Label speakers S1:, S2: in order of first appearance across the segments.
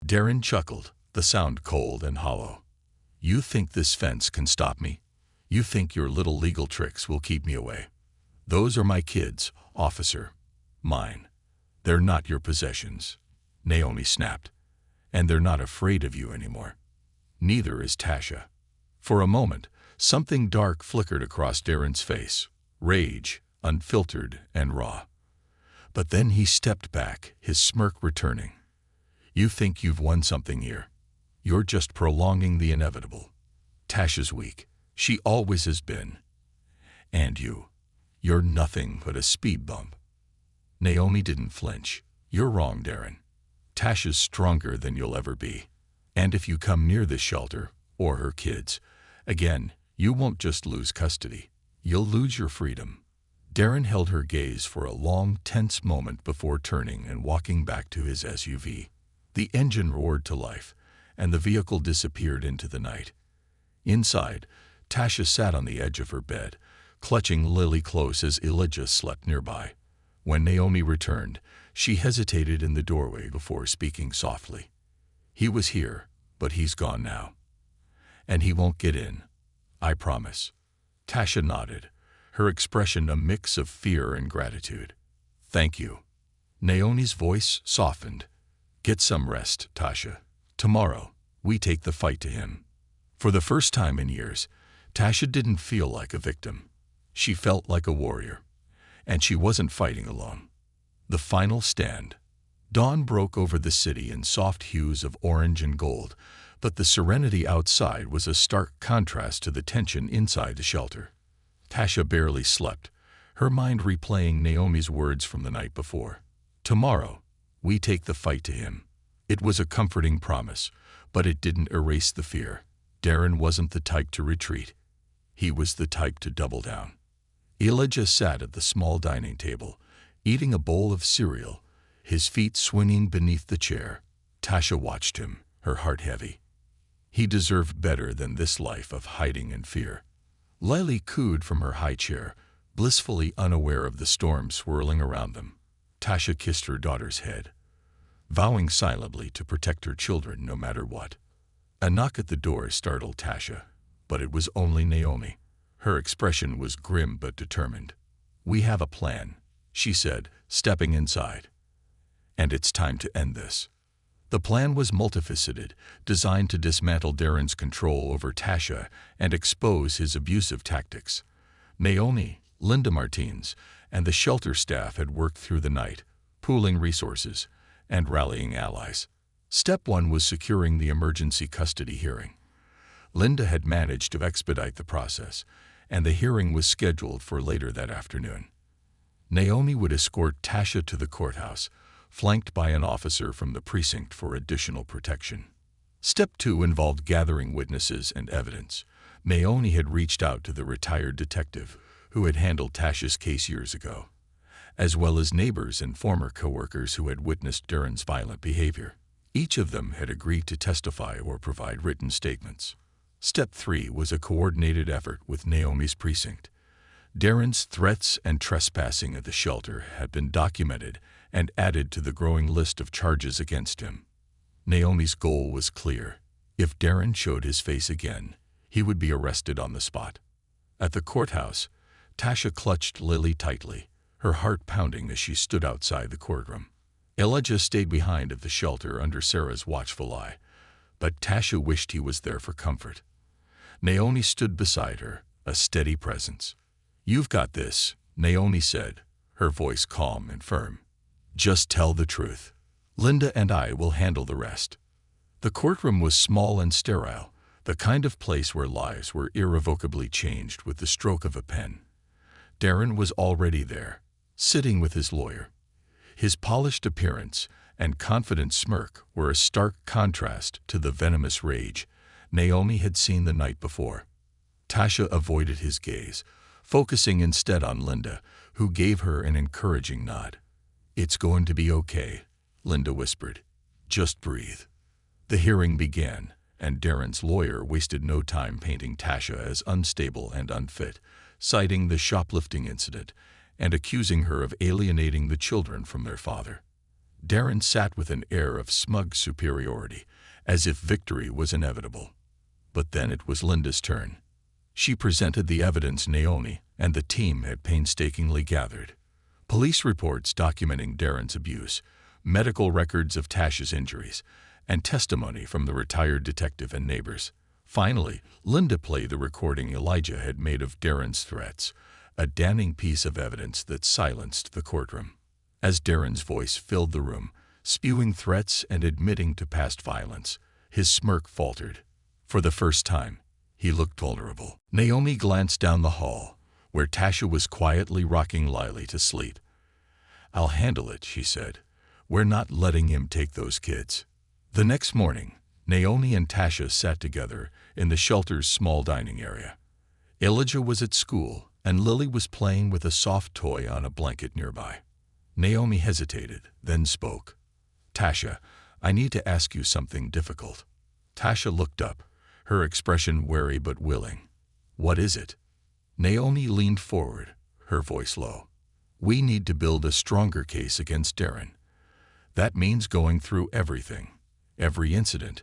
S1: Darren chuckled, the sound cold and hollow. You think this fence can stop me? You think your little legal tricks will keep me away? Those are my kids, officer. Mine. They're not your possessions. Naomi snapped. And they're not afraid of you anymore. Neither is Tasha. For a moment, something dark flickered across Darren's face. Rage, unfiltered and raw. But then he stepped back, his smirk returning. You think you've won something here. You're just prolonging the inevitable. Tasha's weak. She always has been. And you're nothing but a speed bump. Naomi didn't flinch. You're wrong, Darren. Tasha's stronger than you'll ever be. And if you come near this shelter, or her kids, again, you won't just lose custody. You'll lose your freedom. Darren held her gaze for a long, tense moment before turning and walking back to his SUV. The engine roared to life, and the vehicle disappeared into the night. Inside, Tasha sat on the edge of her bed, clutching Lily close as Elijah slept nearby. When Naomi returned, she hesitated in the doorway before speaking softly. He was here, but he's gone now. And he won't get in. I promise. Tasha nodded, her expression a mix of fear and gratitude. Thank you. Naomi's voice softened. Get some rest, Tasha. Tomorrow, we take the fight to him. For the first time in years, Tasha didn't feel like a victim. She felt like a warrior. And she wasn't fighting alone. The final stand. Dawn broke over the city in soft hues of orange and gold, but the serenity outside was a stark contrast to the tension inside the shelter. Tasha barely slept, her mind replaying Naomi's words from the night before. Tomorrow, we take the fight to him. It was a comforting promise, but it didn't erase the fear. Darren wasn't the type to retreat. He was the type to double down. Elijah sat at the small dining table, eating a bowl of cereal, his feet swinging beneath the chair. Tasha watched him, her heart heavy. He deserved better than this life of hiding and fear. Lily cooed from her high chair, blissfully unaware of the storm swirling around them. Tasha kissed her daughter's head, vowing silently to protect her children no matter what. A knock at the door startled Tasha, but it was only Naomi. Her expression was grim but determined. We have a plan, she said, stepping inside. And it's time to end this. The plan was multifaceted, designed to dismantle Darren's control over Tasha and expose his abusive tactics. Naomi, Linda Martins, and the shelter staff had worked through the night, pooling resources and rallying allies. Step 1 was securing the emergency custody hearing. Linda had managed to expedite the process, and the hearing was scheduled for later that afternoon. Naomi would escort Tasha to the courthouse, flanked by an officer from the precinct for additional protection. Step 2 involved gathering witnesses and evidence. Naomi had reached out to the retired detective who had handled Tasha's case years ago, as well as neighbors and former coworkers who had witnessed Darren's violent behavior. Each of them had agreed to testify or provide written statements. Step 3 was a coordinated effort with Naomi's precinct. Darren's threats and trespassing at the shelter had been documented and added to the growing list of charges against him. Naomi's goal was clear. If Darren showed his face again, he would be arrested on the spot. At the courthouse, Tasha clutched Lily tightly, her heart pounding as she stood outside the courtroom. Elijah stayed behind at the shelter under Sarah's watchful eye, but Tasha wished he was there for comfort. Naomi stood beside her, a steady presence. You've got this, Naomi said, her voice calm and firm. Just tell the truth. Linda and I will handle the rest. The courtroom was small and sterile, the kind of place where lives were irrevocably changed with the stroke of a pen. Darren was already there, sitting with his lawyer. His polished appearance and confident smirk were a stark contrast to the venomous rage Naomi had seen the night before. Tasha avoided his gaze, focusing instead on Linda, who gave her an encouraging nod. It's going to be okay, Linda whispered. Just breathe. The hearing began, and Darren's lawyer wasted no time painting Tasha as unstable and unfit, citing the shoplifting incident and accusing her of alienating the children from their father. Darren sat with an air of smug superiority, as if victory was inevitable. But then it was Linda's turn. She presented the evidence Naomi and the team had painstakingly gathered. Police reports documenting Darren's abuse, medical records of Tasha's injuries, and testimony from the retired detective and neighbors. Finally, Linda played the recording Elijah had made of Darren's threats, a damning piece of evidence that silenced the courtroom. As Darren's voice filled the room, spewing threats and admitting to past violence, his smirk faltered. For the first time, he looked vulnerable. Naomi glanced down the hall, where Tasha was quietly rocking Lily to sleep. "I'll handle it," she said. "We're not letting him take those kids." The next morning, Naomi and Tasha sat together in the shelter's small dining area. Elijah was at school, and Lily was playing with a soft toy on a blanket nearby. Naomi hesitated, then spoke. "Tasha, I need to ask you something difficult." Tasha looked up, her expression wary but willing. "What is it?" Naomi leaned forward, her voice low. "We need to build a stronger case against Darren. That means going through everything, every incident,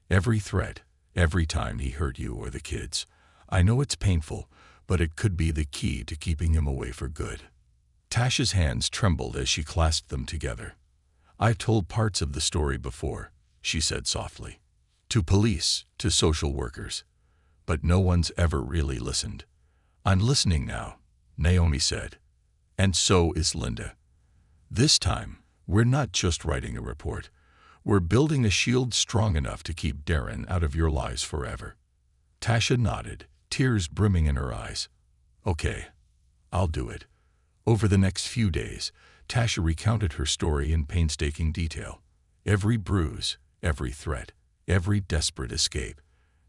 S1: every threat, every time he hurt you or the kids. I know it's painful, but it could be the key to keeping him away for good." Tasha's hands trembled as she clasped them together. "I've told parts of the story before," she said softly. "To police, to social workers. But no one's ever really listened." "I'm listening now," Naomi said. "And so is Linda. This time, we're not just writing a report. We're building a shield strong enough to keep Darren out of your lives forever." Tasha nodded, tears brimming in her eyes. "Okay, I'll do it." Over the next few days, Tasha recounted her story in painstaking detail. Every bruise, every threat, every desperate escape.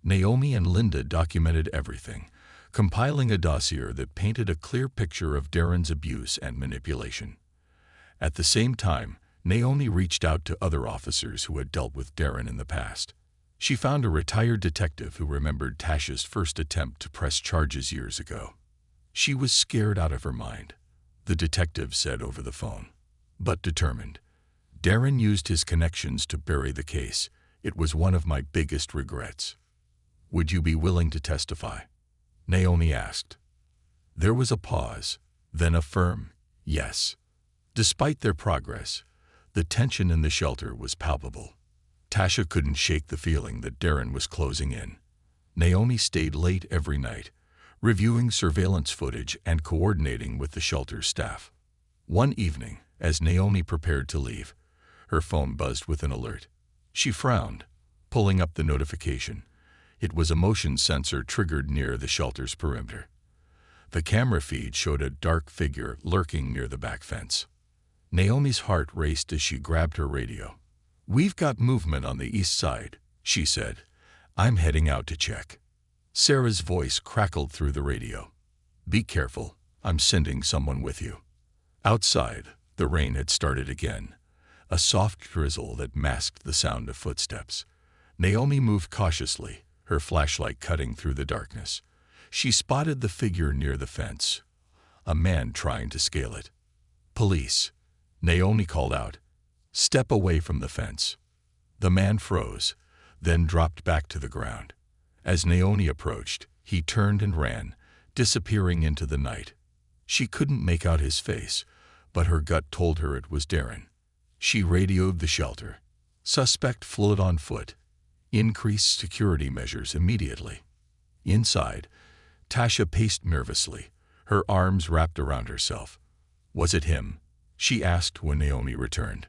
S1: Naomi and Linda documented everything, compiling a dossier that painted a clear picture of Darren's abuse and manipulation. At the same time, Naomi reached out to other officers who had dealt with Darren in the past. She found a retired detective who remembered Tasha's first attempt to press charges years ago. She was scared out of her mind, the detective said over the phone, but determined. "Darren used his connections to bury the case. It was one of my biggest regrets." "Would you be willing to testify?" Naomi asked. There was a pause, then a firm yes. Despite their progress, the tension in the shelter was palpable. Tasha couldn't shake the feeling that Darren was closing in. Naomi stayed late every night, reviewing surveillance footage and coordinating with the shelter's staff. One evening, as Naomi prepared to leave, her phone buzzed with an alert. She frowned, pulling up the notification. It was a motion sensor triggered near the shelter's perimeter. The camera feed showed a dark figure lurking near the back fence. Naomi's heart raced as she grabbed her radio. "We've got movement on the east side," she said. "I'm heading out to check." Sarah's voice crackled through the radio. "Be careful, I'm sending someone with you." Outside, the rain had started again, a soft drizzle that masked the sound of footsteps. Naomi moved cautiously, her flashlight cutting through the darkness. She spotted the figure near the fence, a man trying to scale it. "Police," Naomi called out. "Step away from the fence." The man froze, then dropped back to the ground. As Naomi approached, he turned and ran, disappearing into the night. She couldn't make out his face, but her gut told her it was Darren. She radioed the shelter. Suspect fled on foot. Increased security measures immediately. Inside, Tasha paced nervously, her arms wrapped around herself. "Was it him?" she asked when Naomi returned.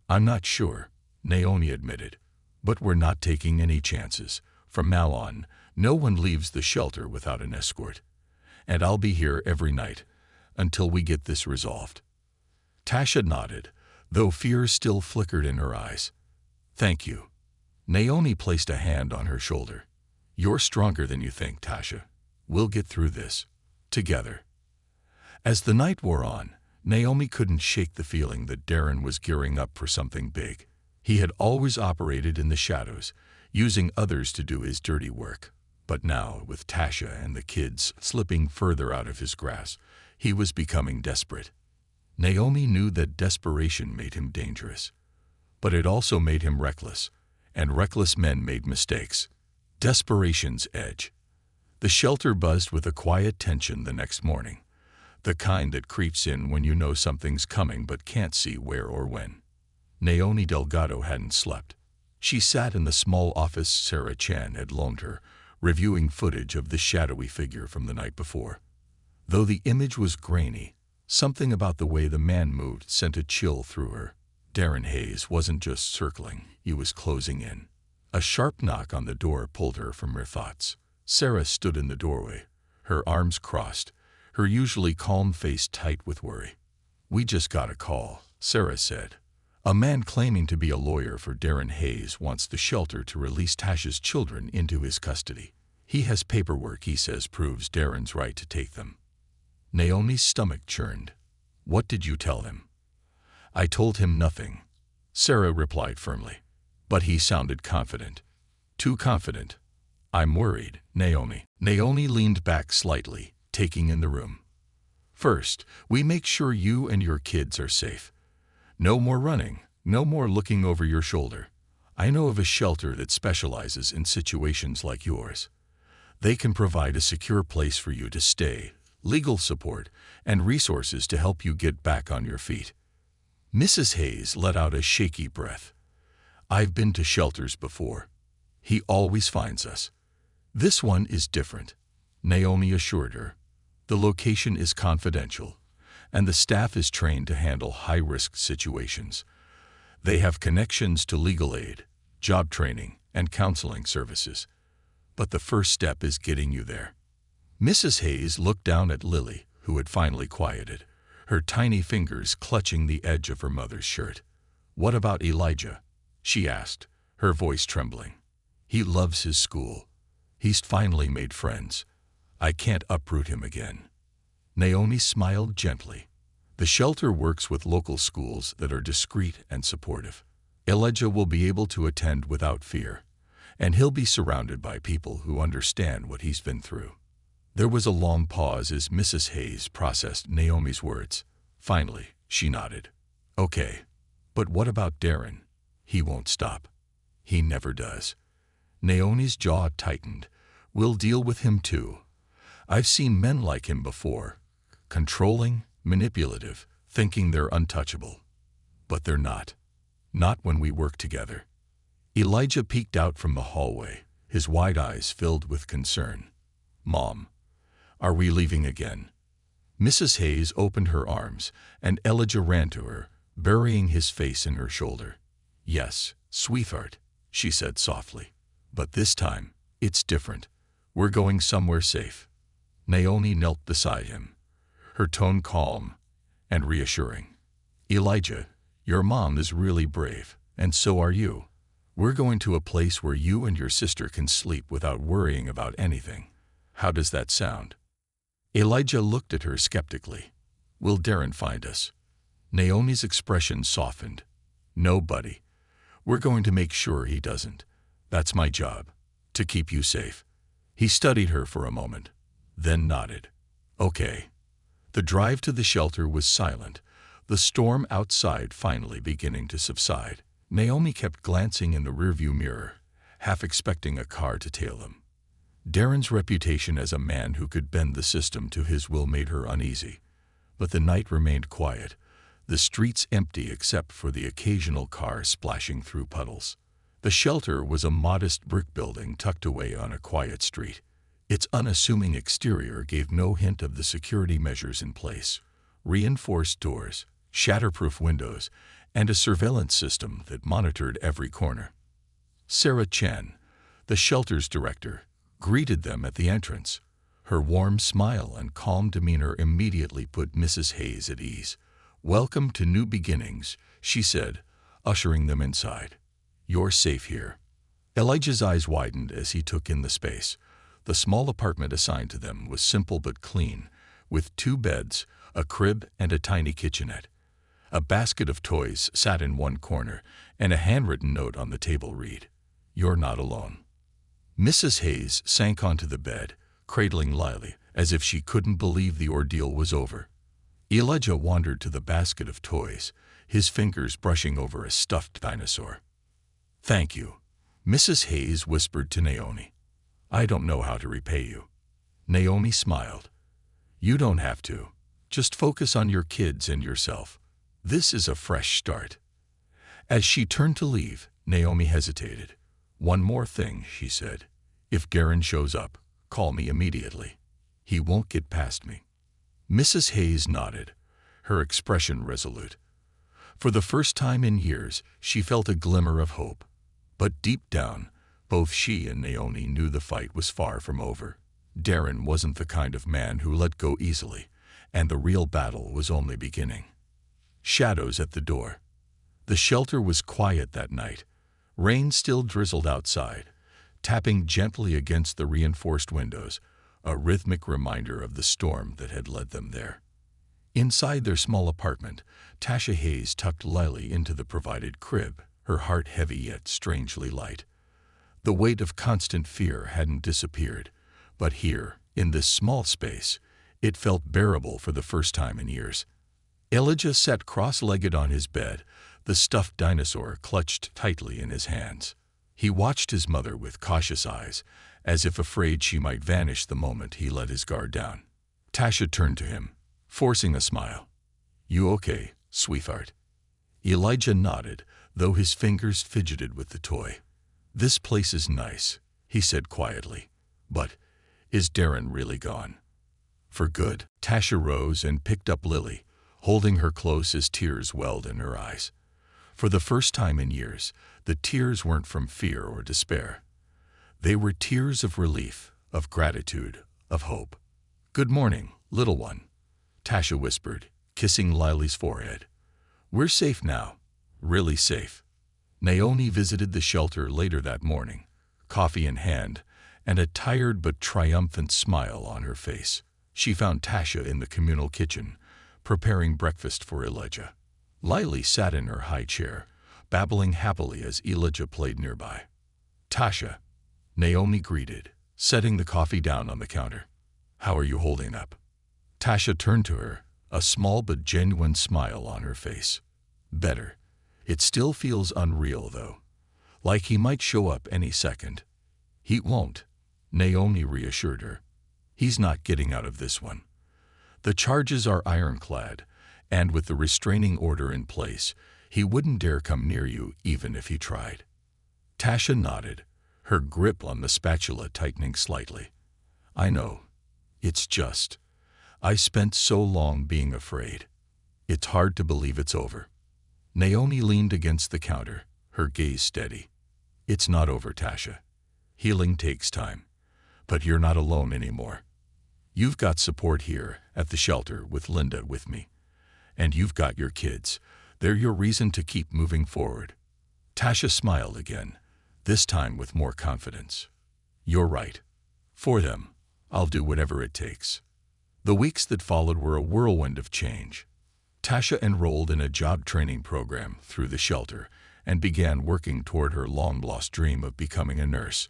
S1: "I'm not sure," Naomi admitted, "but we're not taking any chances. From now on, no one leaves the shelter without an escort. And I'll be here every night, until we get this resolved." Tasha nodded, though fear still flickered in her eyes. "Thank you." Naomi placed a hand on her shoulder. "You're stronger than you think, Tasha. We'll get through this. Together." As the night wore on, Naomi couldn't shake the feeling that Darren was gearing up for something big. He had always operated in the shadows, using others to do his dirty work. But now, with Tasha and the kids slipping further out of his grasp, he was becoming desperate. Naomi knew that desperation made him dangerous, but it also made him reckless, and reckless men made mistakes. Desperation's edge. The shelter buzzed with a quiet tension the next morning, the kind that creeps in when you know something's coming but can't see where or when. Naomi Delgado hadn't slept. She sat in the small office Sarah Chan had loaned her, reviewing footage of the shadowy figure from the night before. Though the image was grainy, something about the way the man moved sent a chill through her. Darren Hayes wasn't just circling, he was closing in. A sharp knock on the door pulled her from her thoughts. Sarah stood in the doorway, her arms crossed, her usually calm face tight with worry. "We just got a call," Sarah said. "A man claiming to be a lawyer for Darren Hayes wants the shelter to release Tash's children into his custody. He has paperwork he says proves Darren's right to take them." Naomi's stomach churned. "What did you tell him?" "I told him nothing," Sarah replied firmly. But he sounded confident. Too confident. "I'm worried, Naomi." Naomi leaned back slightly, taking in the room. "First, we make sure you and your kids are safe. No more running, no more looking over your shoulder. I know of a shelter that specializes in situations like yours. They can provide a secure place for you to stay, legal support, and resources to help you get back on your feet." Mrs. Hayes let out a shaky breath. "I've been to shelters before. He always finds us. This one is different," Naomi assured her. "The location is confidential, and the staff is trained to handle high-risk situations. They have connections to legal aid, job training, and counseling services. But the first step is getting you there." Mrs. Hayes looked down at Lily, who had finally quieted, her tiny fingers clutching the edge of her mother's shirt. "What about Elijah?" she asked, her voice trembling. "He loves his school. He's finally made friends. I can't uproot him again." Naomi smiled gently. "The shelter works with local schools that are discreet and supportive. Elijah will be able to attend without fear, and he'll be surrounded by people who understand what he's been through." There was a long pause as Mrs. Hayes processed Naomi's words. Finally, she nodded. "Okay, but what about Darren? He won't stop." "He never does." Naomi's jaw tightened. "We'll deal with him too. I've seen men like him before. Controlling, manipulative, thinking they're untouchable. But they're not. Not when we work together." Elijah peeked out from the hallway, his wide eyes filled with concern. "Mom, are we leaving again?" Mrs. Hayes opened her arms, and Elijah ran to her, burying his face in her shoulder. "Yes, sweetheart," she said softly. "But this time, it's different. We're going somewhere safe." Naomi knelt beside him, her tone calm and reassuring. "Elijah, your mom is really brave, and so are you. We're going to a place where you and your sister can sleep without worrying about anything. How does that sound?" Elijah looked at her skeptically. "Will Darren find us?" Naomi's expression softened. "No, buddy. We're going to make sure he doesn't. That's my job, to keep you safe." He studied her for a moment, then nodded. "Okay." The drive to the shelter was silent, the storm outside finally beginning to subside. Naomi kept glancing in the rearview mirror, half expecting a car to tail them. Darren's reputation as a man who could bend the system to his will made her uneasy. But the night remained quiet, the streets empty except for the occasional car splashing through puddles. The shelter was a modest brick building tucked away on a quiet street. Its unassuming exterior gave no hint of the security measures in place: reinforced doors, shatterproof windows, and a surveillance system that monitored every corner. Sarah Chen, the shelter's director, greeted them at the entrance. Her warm smile and calm demeanor immediately put Mrs. Hayes at ease. "Welcome to new beginnings," she said, ushering them inside. "You're safe here." Elijah's eyes widened as he took in the space. The small apartment assigned to them was simple but clean, with 2 beds, a crib, and a tiny kitchenette. A basket of toys sat in one corner, and a handwritten note on the table read, "You're not alone." Mrs. Hayes sank onto the bed, cradling Lily, as if she couldn't believe the ordeal was over. Elijah wandered to the basket of toys, his fingers brushing over a stuffed dinosaur. "Thank you," Mrs. Hayes whispered to Naomi. "I don't know how to repay you." Naomi smiled. "You don't have to. Just focus on your kids and yourself. This is a fresh start." As she turned to leave, Naomi hesitated. "One more thing," she said. "If Darren shows up, call me immediately. He won't get past me." Mrs. Hayes nodded, her expression resolute. For the first time in years, she felt a glimmer of hope. But deep down, both she and Naomi knew the fight was far from over. Darren wasn't the kind of man who let go easily, and the real battle was only beginning. Shadows at the door. The shelter was quiet that night. Rain still drizzled outside, tapping gently against the reinforced windows, a rhythmic reminder of the storm that had led them there. Inside their small apartment, Tasha Hayes tucked Lily into the provided crib, her heart heavy yet strangely light. The weight of constant fear hadn't disappeared, but here, in this small space, it felt bearable for the first time in years. Elijah sat cross-legged on his bed, the stuffed dinosaur clutched tightly in his hands. He watched his mother with cautious eyes, as if afraid she might vanish the moment he let his guard down. Tasha turned to him, forcing a smile. "You okay, sweetheart?" Elijah nodded, though his fingers fidgeted with the toy. "This place is nice," he said quietly. "But is Darren really gone?" "For good?" Tasha rose and picked up Lily, holding her close as tears welled in her eyes. For the first time in years, the tears weren't from fear or despair. They were tears of relief, of gratitude, of hope. "Good morning, little one," Tasha whispered, kissing Lily's forehead. "We're safe now, really safe." Naomi visited the shelter later that morning, coffee in hand, and a tired but triumphant smile on her face. She found Tasha in the communal kitchen, preparing breakfast for Elijah. Lily sat in her high chair, babbling happily as Elijah played nearby. "Tasha," Naomi greeted, setting the coffee down on the counter. "How are you holding up?" Tasha turned to her, a small but genuine smile on her face. "Better. It still feels unreal, though. Like he might show up any second." "He won't," Naomi reassured her. "He's not getting out of this one. The charges are ironclad, and with the restraining order in place, he wouldn't dare come near you even if he tried." Tasha nodded, her grip on the spatula tightening slightly. "I know. It's just, I spent so long being afraid. It's hard to believe it's over." Naomi leaned against the counter, her gaze steady. "It's not over, Tasha. Healing takes time. But you're not alone anymore. You've got support here at the shelter with Linda with me. And you've got your kids. They're your reason to keep moving forward." Tasha smiled again, this time with more confidence. "You're right. For them, I'll do whatever it takes." The weeks that followed were a whirlwind of change. Tasha enrolled in a job training program through the shelter and began working toward her long-lost dream of becoming a nurse.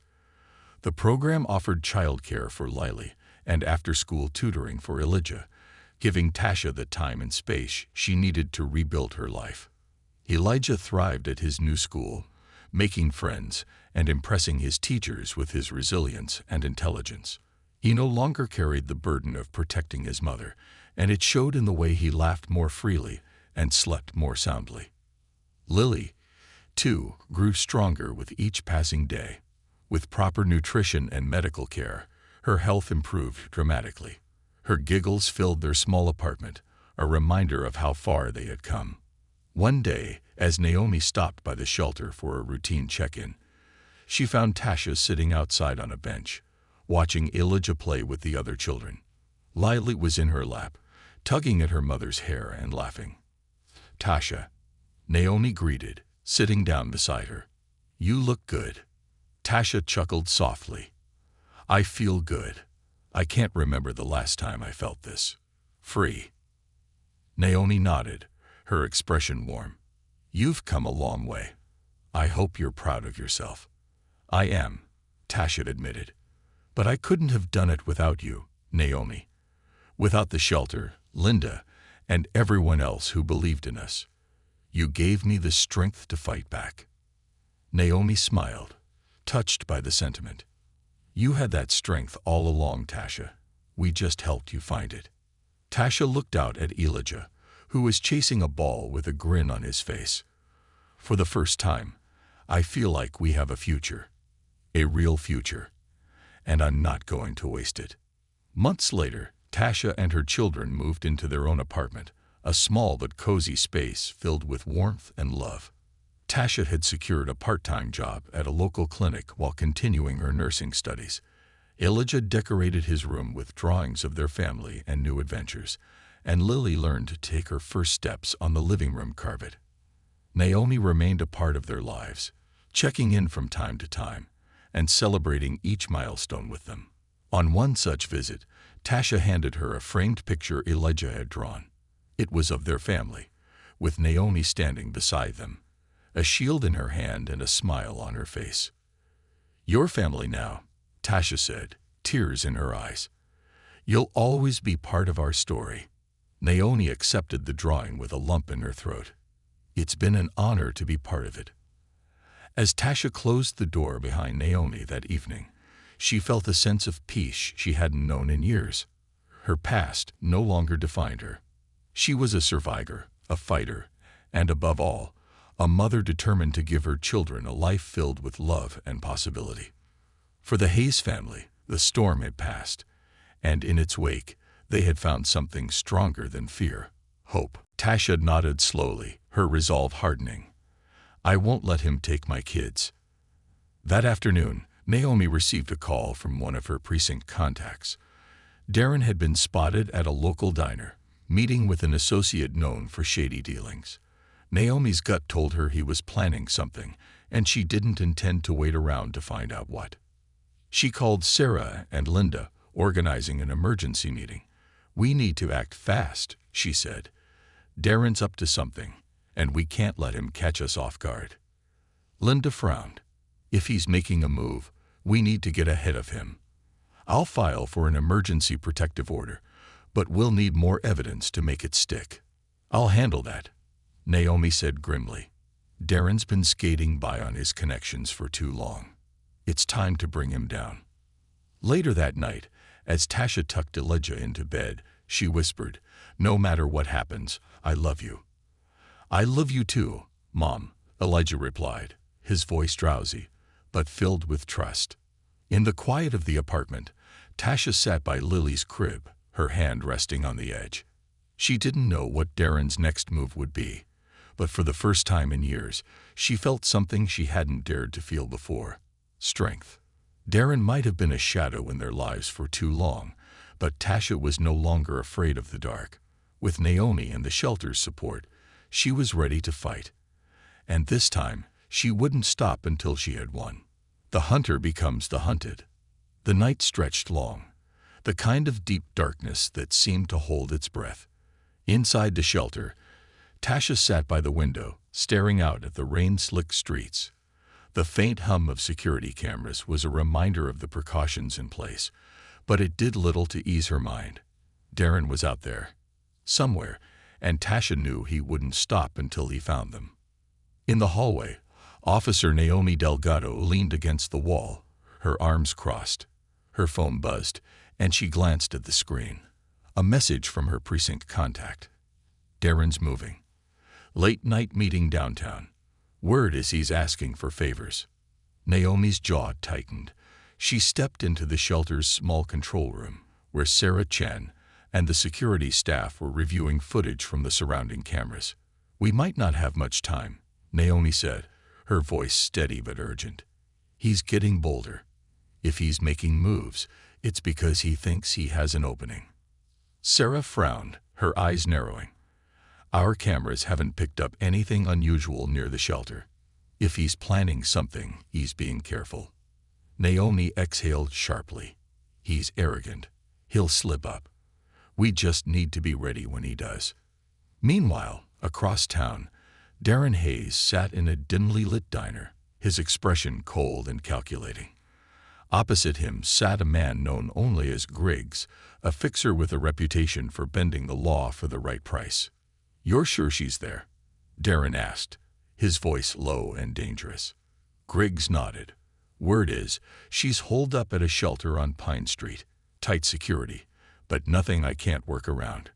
S1: The program offered childcare for Lily and after-school tutoring for Elijah, giving Tasha the time and space she needed to rebuild her life. Elijah thrived at his new school, making friends and impressing his teachers with his resilience and intelligence. He no longer carried the burden of protecting his mother, and it showed in the way he laughed more freely and slept more soundly. Lily, too, grew stronger with each passing day. With proper nutrition and medical care, her health improved dramatically. Her giggles filled their small apartment, a reminder of how far they had come. One day, as Naomi stopped by the shelter for a routine check-in, she found Tasha sitting outside on a bench, watching Elijah play with the other children. Lily was in her lap, tugging at her mother's hair and laughing. "Tasha," Naomi greeted, sitting down beside her. "You look good." Tasha chuckled softly. "I feel good. I can't remember the last time I felt this. Free." Naomi nodded, her expression warm. "You've come a long way. I hope you're proud of yourself." "I am," Tasha admitted. "But I couldn't have done it without you, Naomi. Without the shelter, Linda, and everyone else who believed in us. You gave me the strength to fight back." Naomi smiled, touched by the sentiment. "You had that strength all along, Tasha. We just helped you find it." Tasha looked out at Elijah, who was chasing a ball with a grin on his face. "For the first time, I feel like we have a future. A real future. And I'm not going to waste it." Months later, Tasha and her children moved into their own apartment, a small but cozy space filled with warmth and love. Tasha had secured a part-time job at a local clinic while continuing her nursing studies. Elijah decorated his room with drawings of their family and new adventures, and Lily learned to take her first steps on the living room carpet. Naomi remained a part of their lives, checking in from time to time and celebrating each milestone with them. On one such visit, Tasha handed her a framed picture Elijah had drawn. It was of their family, with Naomi standing beside them, a shield in her hand and a smile on her face. "Your family now," Tasha said, tears in her eyes. "You'll always be part of our story." Naomi accepted the drawing with a lump in her throat. It's been an honor to be part of it. As Tasha closed the door behind Naomi that evening, she felt a sense of peace she hadn't known in years. Her past no longer defined her. She was a survivor, a fighter, and above all, a mother determined to give her children a life filled with love and possibility. For the Hayes family, the storm had passed, and in its wake, they had found something stronger than fear: hope. Tasha nodded slowly, her resolve hardening. "I won't let him take my kids." That afternoon, Naomi received a call from one of her precinct contacts. Darren had been spotted at a local diner, meeting with an associate known for shady dealings. Naomi's gut told her he was planning something, and she didn't intend to wait around to find out what. She called Sarah and Linda, organizing an emergency meeting. "We need to act fast," she said. "Darren's up to something, and we can't let him catch us off guard." Linda frowned. "If he's making a move, we need to get ahead of him. I'll file for an emergency protective order, but we'll need more evidence to make it stick." "I'll handle that," Naomi said grimly. "Darren's been skating by on his connections for too long. It's time to bring him down." Later that night, as Tasha tucked Elijah into bed, she whispered, "No matter what happens, I love you." "I love you too, Mom," Elijah replied, his voice drowsy, but filled with trust. In the quiet of the apartment, Tasha sat by Lily's crib, her hand resting on the edge. She didn't know what Darren's next move would be, but for the first time in years, she felt something she hadn't dared to feel before: strength. Darren might have been a shadow in their lives for too long, but Tasha was no longer afraid of the dark. With Naomi and the shelter's support, she was ready to fight. And this time, she wouldn't stop until she had won. The hunter becomes the hunted. The night stretched long, the kind of deep darkness that seemed to hold its breath. Inside the shelter, Tasha sat by the window, staring out at the rain-slicked streets. The faint hum of security cameras was a reminder of the precautions in place, but it did little to ease her mind. Darren was out there, somewhere, and Tasha knew he wouldn't stop until he found them. In the hallway, Officer Naomi Delgado leaned against the wall, her arms crossed. Her phone buzzed, and she glanced at the screen. A message from her precinct contact. "Darren's moving. Late night meeting downtown. Word is he's asking for favors." Naomi's jaw tightened. She stepped into the shelter's small control room, where Sarah Chen and the security staff were reviewing footage from the surrounding cameras. "We might not have much time," Naomi said, her voice steady but urgent. "He's getting bolder. If he's making moves, it's because he thinks he has an opening." Sarah frowned, her eyes narrowing. "Our cameras haven't picked up anything unusual near the shelter. If he's planning something, he's being careful." Naomi exhaled sharply. "He's arrogant. He'll slip up. We just need to be ready when he does." Meanwhile, across town, Darren Hayes sat in a dimly lit diner, his expression cold and calculating. Opposite him sat a man known only as Griggs, a fixer with a reputation for bending the law for the right price. "You're sure she's there?" Darren asked, his voice low and dangerous. Griggs nodded. "Word is, she's holed up at a shelter on Pine Street. Tight security, but nothing I can't work around.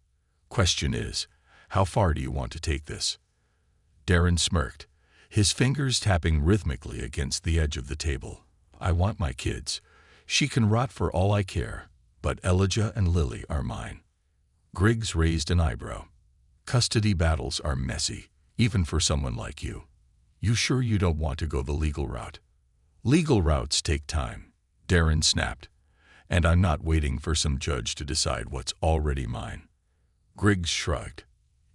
S1: Question is, how far do you want to take this?" Darren smirked, his fingers tapping rhythmically against the edge of the table. "I want my kids. She can rot for all I care, but Elijah and Lily are mine." Griggs raised an eyebrow. "Custody battles are messy, even for someone like you. You sure you don't want to go the legal route?" "Legal routes take time," Darren snapped, "and I'm not waiting for some judge to decide what's already mine." Griggs shrugged.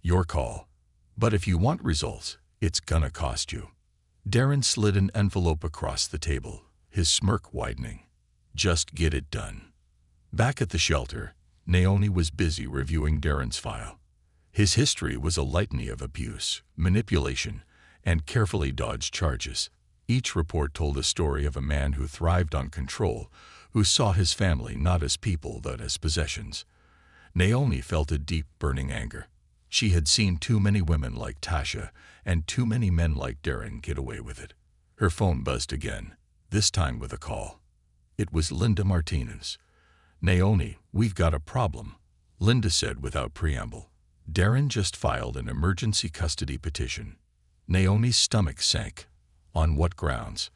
S1: "Your call. But if you want results, it's gonna cost you." Darren slid an envelope across the table, his smirk widening. "Just get it done." Back at the shelter, Naomi was busy reviewing Darren's file. His history was a litany of abuse, manipulation, and carefully dodged charges. Each report told a story of a man who thrived on control, who saw his family not as people but as possessions. Naomi felt a deep, burning anger. She had seen too many women like Tasha and too many men like Darren get away with it. Her phone buzzed again, this time with a call. It was Linda Martinez. "Naomi, we've got a problem," Linda said without preamble. "Darren just filed an emergency custody petition." Naomi's stomach sank. "On what grounds?"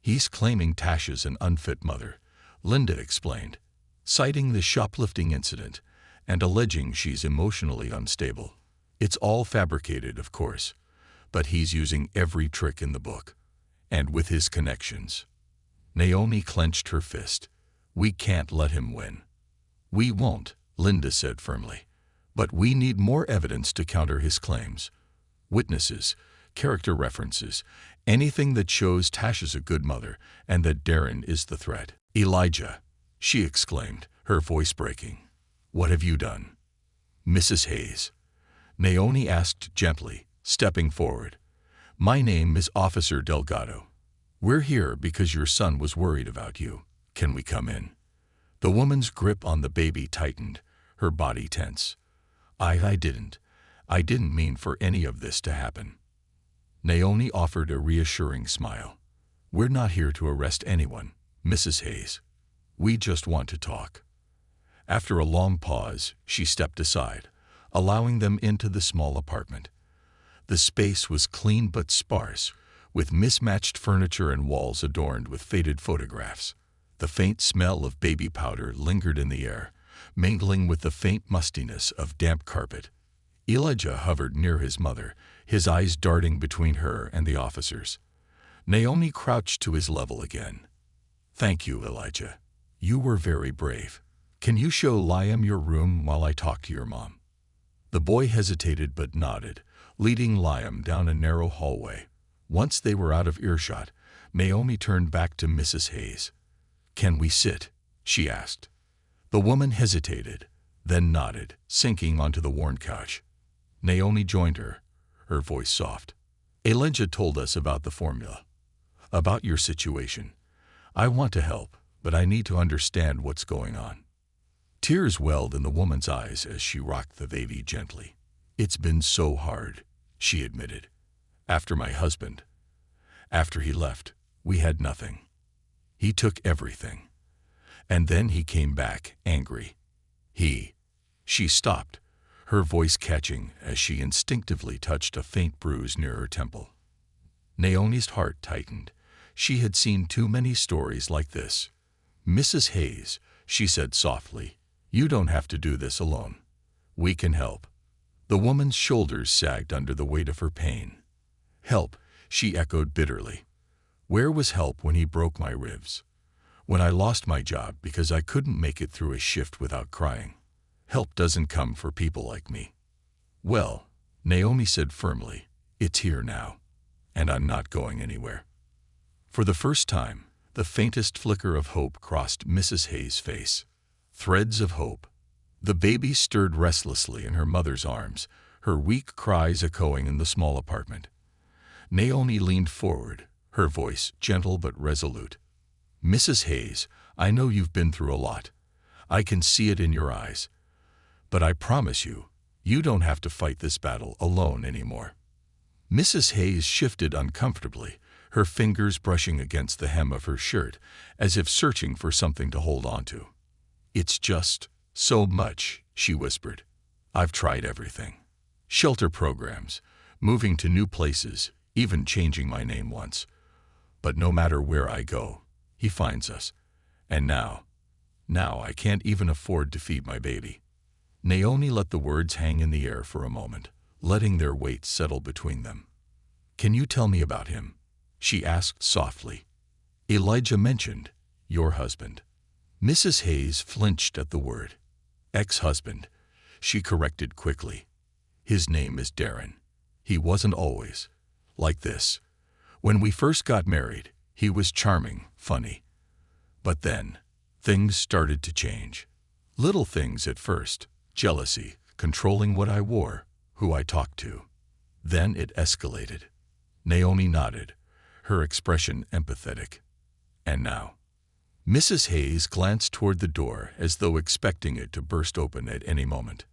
S1: "He's claiming Tasha's an unfit mother," Linda explained, citing the shoplifting incident and alleging she's emotionally unstable. "It's all fabricated, of course, but he's using every trick in the book. And with his connections." Naomi clenched her fist. "We can't let him win." "We won't," Linda said firmly. "But we need more evidence to counter his claims. Witnesses, character references, anything that shows Tasha's a good mother and that Darren is the threat." "Elijah," she exclaimed, her voice breaking. "What have you done?" "Mrs. Hayes," Naomi asked gently, stepping forward. "My name is Officer Delgado. We're here because your son was worried about you. Can we come in?" The woman's grip on the baby tightened, her body tense. I didn't mean for any of this to happen." Naomi offered a reassuring smile. "We're not here to arrest anyone, Mrs. Hayes. We just want to talk." After a long pause, she stepped aside, allowing them into the small apartment. The space was clean but sparse, with mismatched furniture and walls adorned with faded photographs. The faint smell of baby powder lingered in the air, mingling with the faint mustiness of damp carpet. Elijah hovered near his mother, his eyes darting between her and the officers. Naomi crouched to his level again. "Thank you, Elijah. You were very brave. Can you show Liam your room while I talk to your mom?" The boy hesitated but nodded, leading Liam down a narrow hallway. Once they were out of earshot, Naomi turned back to Mrs. Hayes. "Can we sit?" she asked. The woman hesitated, then nodded, sinking onto the worn couch. Naomi joined her, her voice soft. "Elijah told us about the formula, about your situation. I want to help, but I need to understand what's going on." Tears welled in the woman's eyes as she rocked the baby gently. "It's been so hard," she admitted. "After my husband. After he left, we had nothing. He took everything. And then he came back, angry. She stopped, her voice catching as she instinctively touched a faint bruise near her temple. Naomi's heart tightened. She had seen too many stories like this. "Mrs. Hayes," she said softly, "you don't have to do this alone. We can help." The woman's shoulders sagged under the weight of her pain. "Help," she echoed bitterly. "Where was help when he broke my ribs? When I lost my job because I couldn't make it through a shift without crying? Help doesn't come for people like me." "Well," Naomi said firmly, "it's here now, and I'm not going anywhere." For the first time, the faintest flicker of hope crossed Mrs. Hayes' face. Threads of hope. The baby stirred restlessly in her mother's arms, her weak cries echoing in the small apartment. Naomi leaned forward, her voice gentle but resolute. Mrs. Hayes, I know you've been through a lot. I can see it in your eyes. But I promise you, you don't have to fight this battle alone anymore. Mrs. Hayes shifted uncomfortably, her fingers brushing against the hem of her shirt, as if searching for something to hold on to. It's just so much, she whispered. I've tried everything. Shelter programs, moving to new places, even changing my name once. But no matter where I go, he finds us. And now I can't even afford to feed my baby. Naomi let the words hang in the air for a moment, letting their weight settle between them. Can you tell me about him? She asked softly. Elijah mentioned your husband. Mrs. Hayes flinched at the word. Ex-husband, she corrected quickly. His name is Darren. He wasn't always like this. When we first got married, he was charming, funny. But then, things started to change. Little things at first, jealousy, controlling what I wore, who I talked to. Then it escalated. Naomi nodded, her expression empathetic. And now? Mrs. Hayes glanced toward the door as though expecting it to burst open at any moment.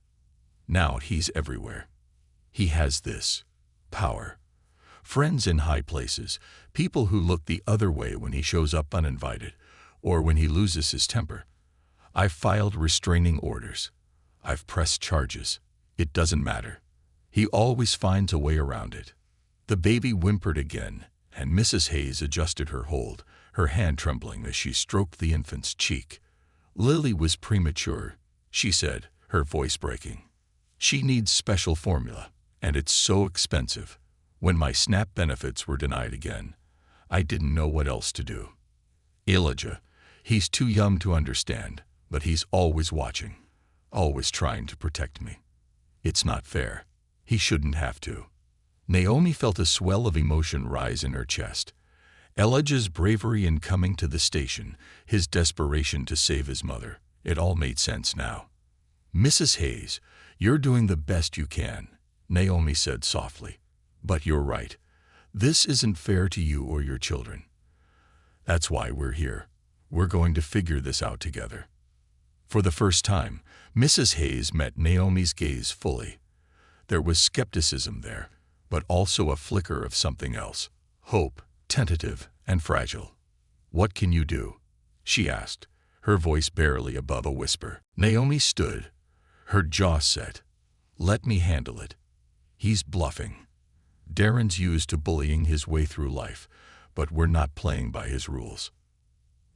S1: Now he's everywhere. He has this power. Friends in high places, people who look the other way when he shows up uninvited, or when he loses his temper. I've filed restraining orders. I've pressed charges. It doesn't matter. He always finds a way around it. The baby whimpered again, and Mrs. Hayes adjusted her hold, her hand trembling as she stroked the infant's cheek. Lily was premature, she said, her voice breaking. She needs special formula, and it's so expensive. When my SNAP benefits were denied again, I didn't know what else to do. Elijah, he's too young to understand, but he's always watching, always trying to protect me. It's not fair. He shouldn't have to. Naomi felt a swell of emotion rise in her chest. Elijah's bravery in coming to the station, his desperation to save his mother, it all made sense now. Mrs. Hayes, you're doing the best you can, Naomi said softly. But you're right. This isn't fair to you or your children. That's why we're here. We're going to figure this out together. For the first time, Mrs. Hayes met Naomi's gaze fully. There was skepticism there, but also a flicker of something else. Hope, tentative and fragile. What can you do? She asked, her voice barely above a whisper. Naomi stood, her jaw set. Let me handle it. He's bluffing. Darren's used to bullying his way through life, but we're not playing by his rules.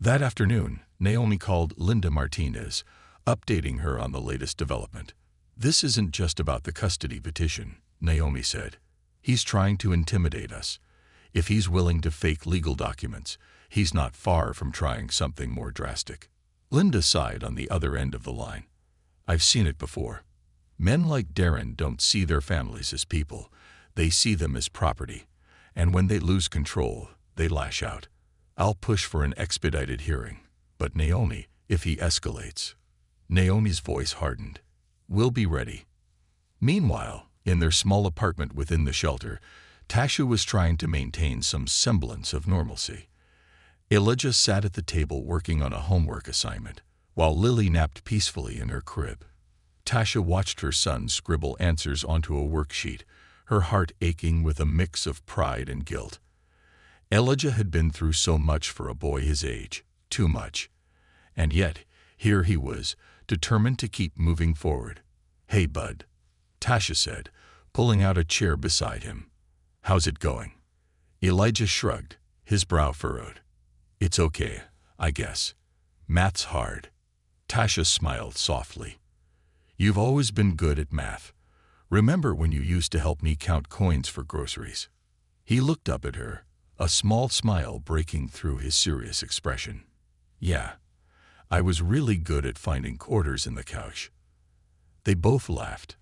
S1: That afternoon, Naomi called Linda Martinez, updating her on the latest development. This isn't just about the custody petition, Naomi said. He's trying to intimidate us. If he's willing to fake legal documents, he's not far from trying something more drastic. Linda sighed on the other end of the line. I've seen it before. Men like Darren don't see their families as people. They see them as property. And when they lose control, they lash out. I'll push for an expedited hearing. But Naomi, if he escalates. Naomi's voice hardened. We'll be ready. Meanwhile, in their small apartment within the shelter, Tasha was trying to maintain some semblance of normalcy. Elijah sat at the table working on a homework assignment, while Lily napped peacefully in her crib. Tasha watched her son scribble answers onto a worksheet, her heart aching with a mix of pride and guilt. Elijah had been through so much for a boy his age, too much. And yet, here he was, determined to keep moving forward. Hey, bud, Tasha said, pulling out a chair beside him. How's it going? Elijah shrugged, his brow furrowed. It's okay, I guess. Math's hard. Tasha smiled softly. You've always been good at math. Remember when you used to help me count coins for groceries? He looked up at her, a small smile breaking through his serious expression. Yeah, I was really good at finding quarters in the couch. They both laughed,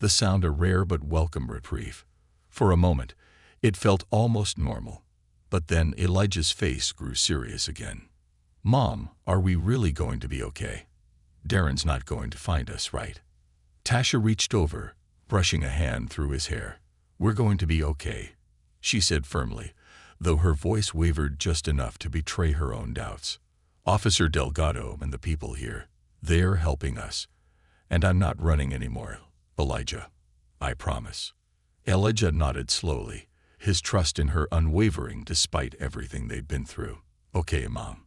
S1: the sound a rare but welcome reprieve. For a moment, it felt almost normal, but then Elijah's face grew serious again. Mom, are we really going to be okay? Darren's not going to find us, right? Tasha reached over, brushing a hand through his hair. We're going to be okay, she said firmly, though her voice wavered just enough to betray her own doubts. Officer Delgado and the people here, they're helping us. And I'm not running anymore, Elijah. I promise. Elijah nodded slowly, his trust in her unwavering despite everything they'd been through. Okay, Mom.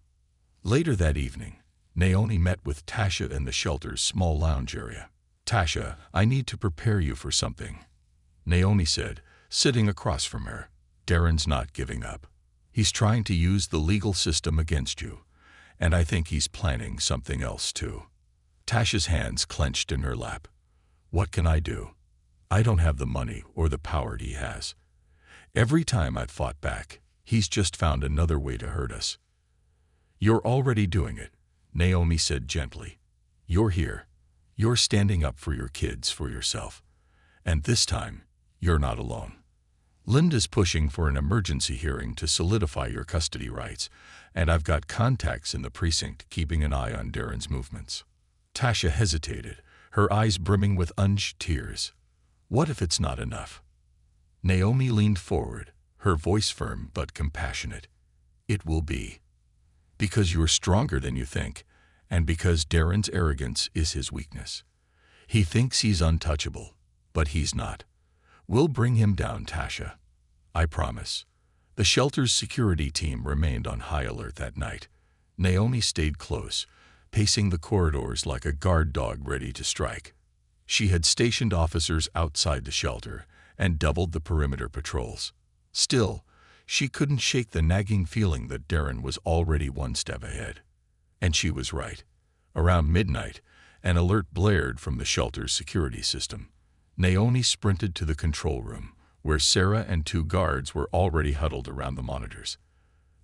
S1: Later that evening, Naomi met with Tasha in the shelter's small lounge area. Tasha, I need to prepare you for something, Naomi said, sitting across from her. Darren's not giving up. He's trying to use the legal system against you, and I think he's planning something else too. Tasha's hands clenched in her lap. What can I do? I don't have the money or the power he has. Every time I've fought back, he's just found another way to hurt us. You're already doing it, Naomi said gently. You're here. You're standing up for your kids, for yourself. And this time, you're not alone. Linda's pushing for an emergency hearing to solidify your custody rights, and I've got contacts in the precinct keeping an eye on Darren's movements. Tasha hesitated, her eyes brimming with unused tears. What if it's not enough? Naomi leaned forward, her voice firm but compassionate. It will be. Because you're stronger than you think, and because Darren's arrogance is his weakness. He thinks he's untouchable, but he's not. We'll bring him down, Tasha. I promise. The shelter's security team remained on high alert that night. Naomi stayed close, pacing the corridors like a guard dog ready to strike. She had stationed officers outside the shelter and doubled the perimeter patrols. Still, she couldn't shake the nagging feeling that Darren was already one step ahead. And she was right. Around midnight, an alert blared from the shelter's security system. Naomi sprinted to the control room, where Sarah and 2 guards were already huddled around the monitors.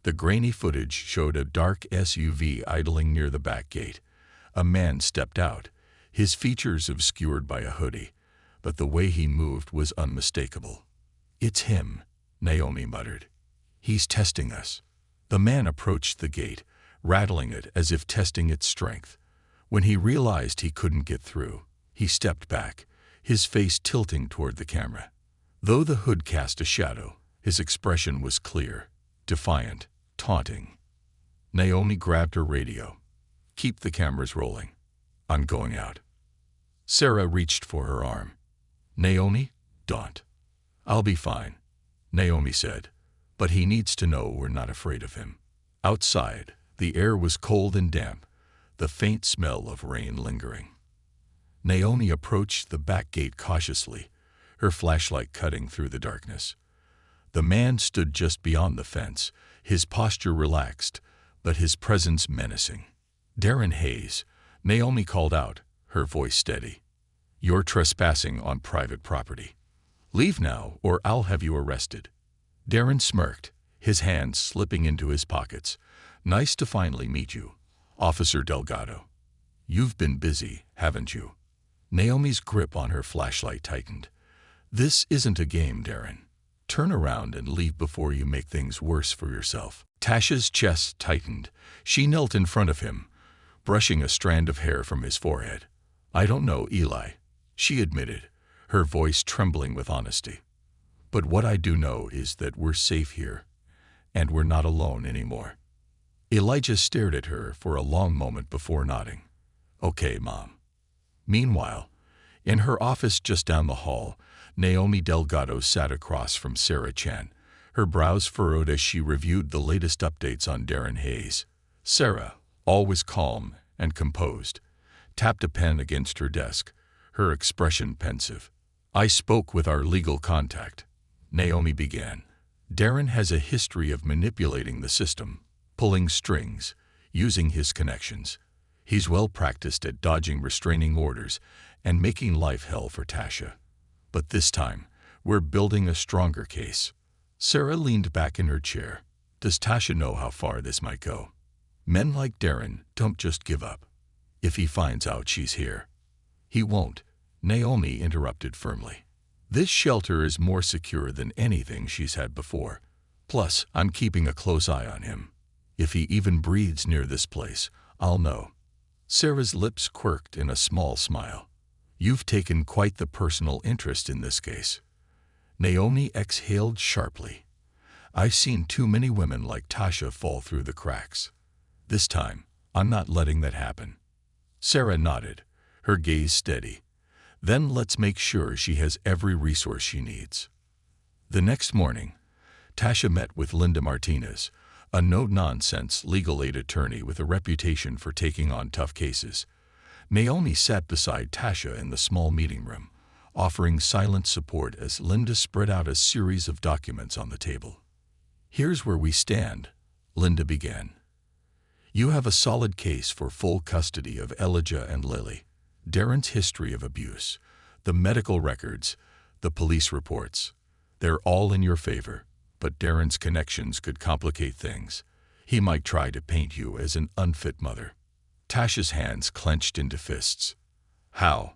S1: The grainy footage showed a dark SUV idling near the back gate. A man stepped out, his features obscured by a hoodie, but the way he moved was unmistakable. It's him, Naomi muttered. He's testing us. The man approached the gate, rattling it as if testing its strength. When he realized he couldn't get through, he stepped back, his face tilting toward the camera. Though the hood cast a shadow, his expression was clear, defiant, taunting. Naomi grabbed her radio. Keep the cameras rolling. I'm going out. Sarah reached for her arm. Naomi, don't. I'll be fine, Naomi said, but he needs to know we're not afraid of him. Outside, the air was cold and damp, the faint smell of rain lingering. Naomi approached the back gate cautiously, her flashlight cutting through the darkness. The man stood just beyond the fence, his posture relaxed, but his presence menacing. Darren Hayes, Naomi called out, her voice steady. You're trespassing on private property. Leave now, or I'll have you arrested. Darren smirked, his hands slipping into his pockets. Nice to finally meet you, Officer Delgado. You've been busy, haven't you? Naomi's grip on her flashlight tightened. This isn't a game, Darren. Turn around and leave before you make things worse for yourself. Tasha's chest tightened. She knelt in front of him, brushing a strand of hair from his forehead. I don't know, Eli, she admitted, her voice trembling with honesty. But what I do know is that we're safe here, and we're not alone anymore. Elijah stared at her for a long moment before nodding. Okay, Mom. Meanwhile, in her office just down the hall, Naomi Delgado sat across from Sarah Chen, her brows furrowed as she reviewed the latest updates on Darren Hayes. Sarah, always calm and composed, tapped a pen against her desk, her expression pensive. I spoke with our legal contact, Naomi began. Darren has a history of manipulating the system, pulling strings, using his connections. He's well practiced at dodging restraining orders and making life hell for Tasha. But this time, we're building a stronger case. Sarah leaned back in her chair. Does Tasha know how far this might go? Men like Darren don't just give up. If he finds out she's here. He won't, Naomi interrupted firmly. This shelter is more secure than anything she's had before. Plus, I'm keeping a close eye on him. If he even breathes near this place, I'll know. Sarah's lips quirked in a small smile. You've taken quite the personal interest in this case. Naomi exhaled sharply. I've seen too many women like Tasha fall through the cracks. This time, I'm not letting that happen. Sarah nodded, her gaze steady. Then let's make sure she has every resource she needs. The next morning, Tasha met with Linda Martinez, a no-nonsense legal aid attorney with a reputation for taking on tough cases. Naomi sat beside Tasha in the small meeting room, offering silent support as Linda spread out a series of documents on the table. Here's where we stand, Linda began. You have a solid case for full custody of Elijah and Lily. Darren's history of abuse, the medical records, the police reports, they're all in your favor, but Darren's connections could complicate things. He might try to paint you as an unfit mother. Tasha's hands clenched into fists. How?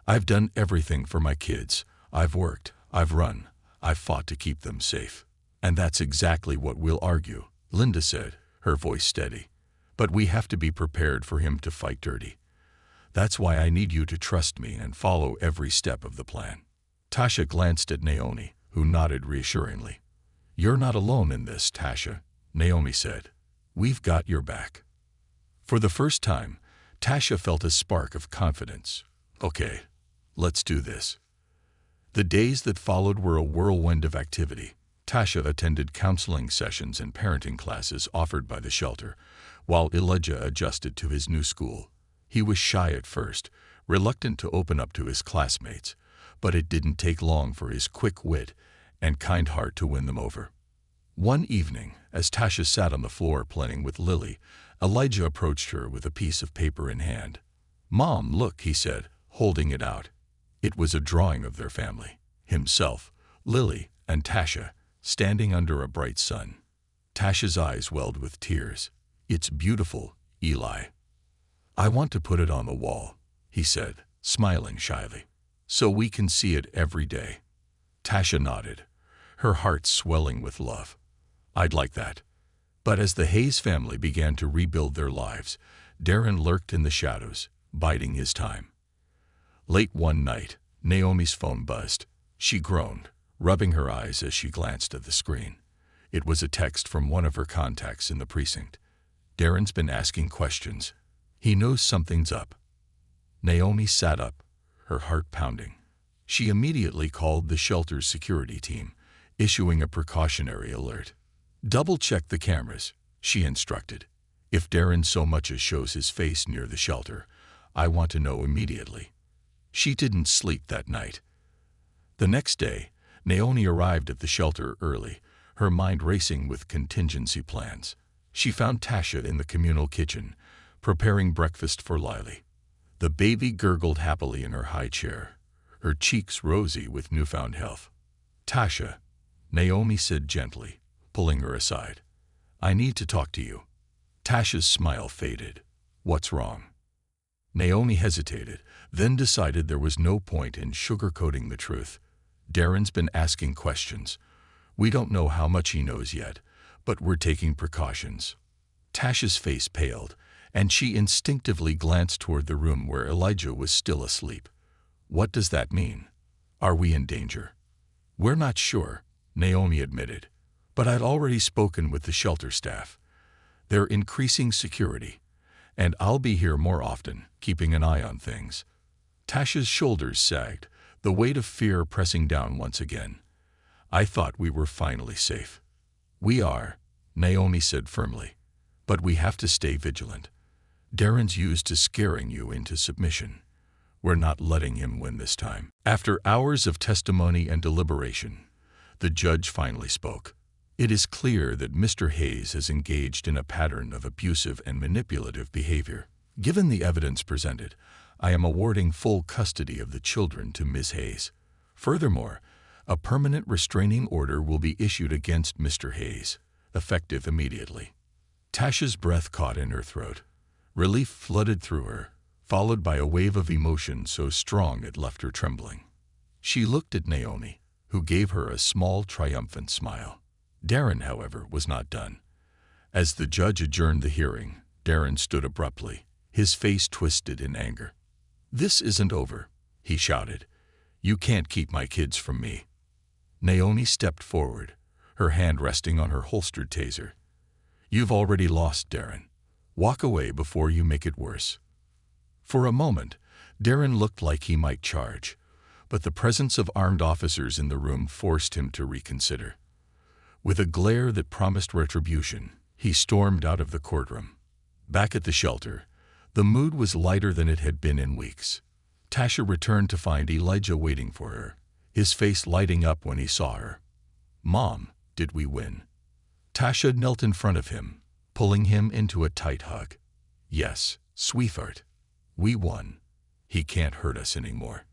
S1: I've done everything for my kids. I've worked, I've run, I've fought to keep them safe. And that's exactly what we'll argue, Linda said, her voice steady. But we have to be prepared for him to fight dirty. That's why I need you to trust me and follow every step of the plan. Tasha glanced at Naomi, who nodded reassuringly. You're not alone in this, Tasha, Naomi said. We've got your back. For the first time, Tasha felt a spark of confidence. Okay, let's do this. The days that followed were a whirlwind of activity. Tasha attended counseling sessions and parenting classes offered by the shelter, while Elijah adjusted to his new school. He was shy at first, reluctant to open up to his classmates, but it didn't take long for his quick wit and kind heart to win them over. One evening, as Tasha sat on the floor playing with Lily, Elijah approached her with a piece of paper in hand. Mom, look, he said, holding it out. It was a drawing of their family, himself, Lily, and Tasha, standing under a bright sun. Tasha's eyes welled with tears. It's beautiful, Eli. I want to put it on the wall, he said, smiling shyly, so we can see it every day. Tasha nodded, her heart swelling with love. I'd like that. But as the Hayes family began to rebuild their lives, Darren lurked in the shadows, biding his time. Late one night, Naomi's phone buzzed. She groaned, rubbing her eyes as she glanced at the screen. It was a text from one of her contacts in the precinct. Darren's been asking questions. He knows something's up. Naomi sat up, her heart pounding. She immediately called the shelter's security team, issuing a precautionary alert. Double-check the cameras, she instructed. If Darren so much as shows his face near the shelter, I want to know immediately. She didn't sleep that night. The next day, Naomi arrived at the shelter early, her mind racing with contingency plans. She found Tasha in the communal kitchen, preparing breakfast for Lily. The baby gurgled happily in her high chair, her cheeks rosy with newfound health. Tasha, Naomi said gently, pulling her aside. I need to talk to you. Tasha's smile faded. What's wrong? Naomi hesitated, then decided there was no point in sugarcoating the truth. Darren's been asking questions. We don't know how much he knows yet, but we're taking precautions. Tasha's face paled, and she instinctively glanced toward the room where Elijah was still asleep. What does that mean? Are we in danger? We're not sure, Naomi admitted, but I'd already spoken with the shelter staff. They're increasing security, and I'll be here more often, keeping an eye on things. Tasha's shoulders sagged, the weight of fear pressing down once again. I thought we were finally safe. We are, Naomi said firmly, but we have to stay vigilant. Darren's used to scaring you into submission. We're not letting him win this time. After hours of testimony and deliberation, the judge finally spoke. It is clear that Mr. Hayes has engaged in a pattern of abusive and manipulative behavior. Given the evidence presented, I am awarding full custody of the children to Ms. Hayes. Furthermore, a permanent restraining order will be issued against Mr. Hayes, effective immediately. Tasha's breath caught in her throat. Relief flooded through her, followed by a wave of emotion so strong it left her trembling. She looked at Naomi, who gave her a small, triumphant smile. Darren, however, was not done. As the judge adjourned the hearing, Darren stood abruptly, his face twisted in anger. "This isn't over," he shouted. "You can't keep my kids from me." Naomi stepped forward, her hand resting on her holstered taser. "You've already lost, Darren. Walk away before you make it worse." For a moment, Darren looked like he might charge, but the presence of armed officers in the room forced him to reconsider. With a glare that promised retribution, he stormed out of the courtroom. Back at the shelter, the mood was lighter than it had been in weeks. Tasha returned to find Elijah waiting for her, his face lighting up when he saw her. "Mom, did we win?" Tasha knelt in front of him, pulling him into a tight hug. "Yes, sweetheart. We won. He can't hurt us anymore."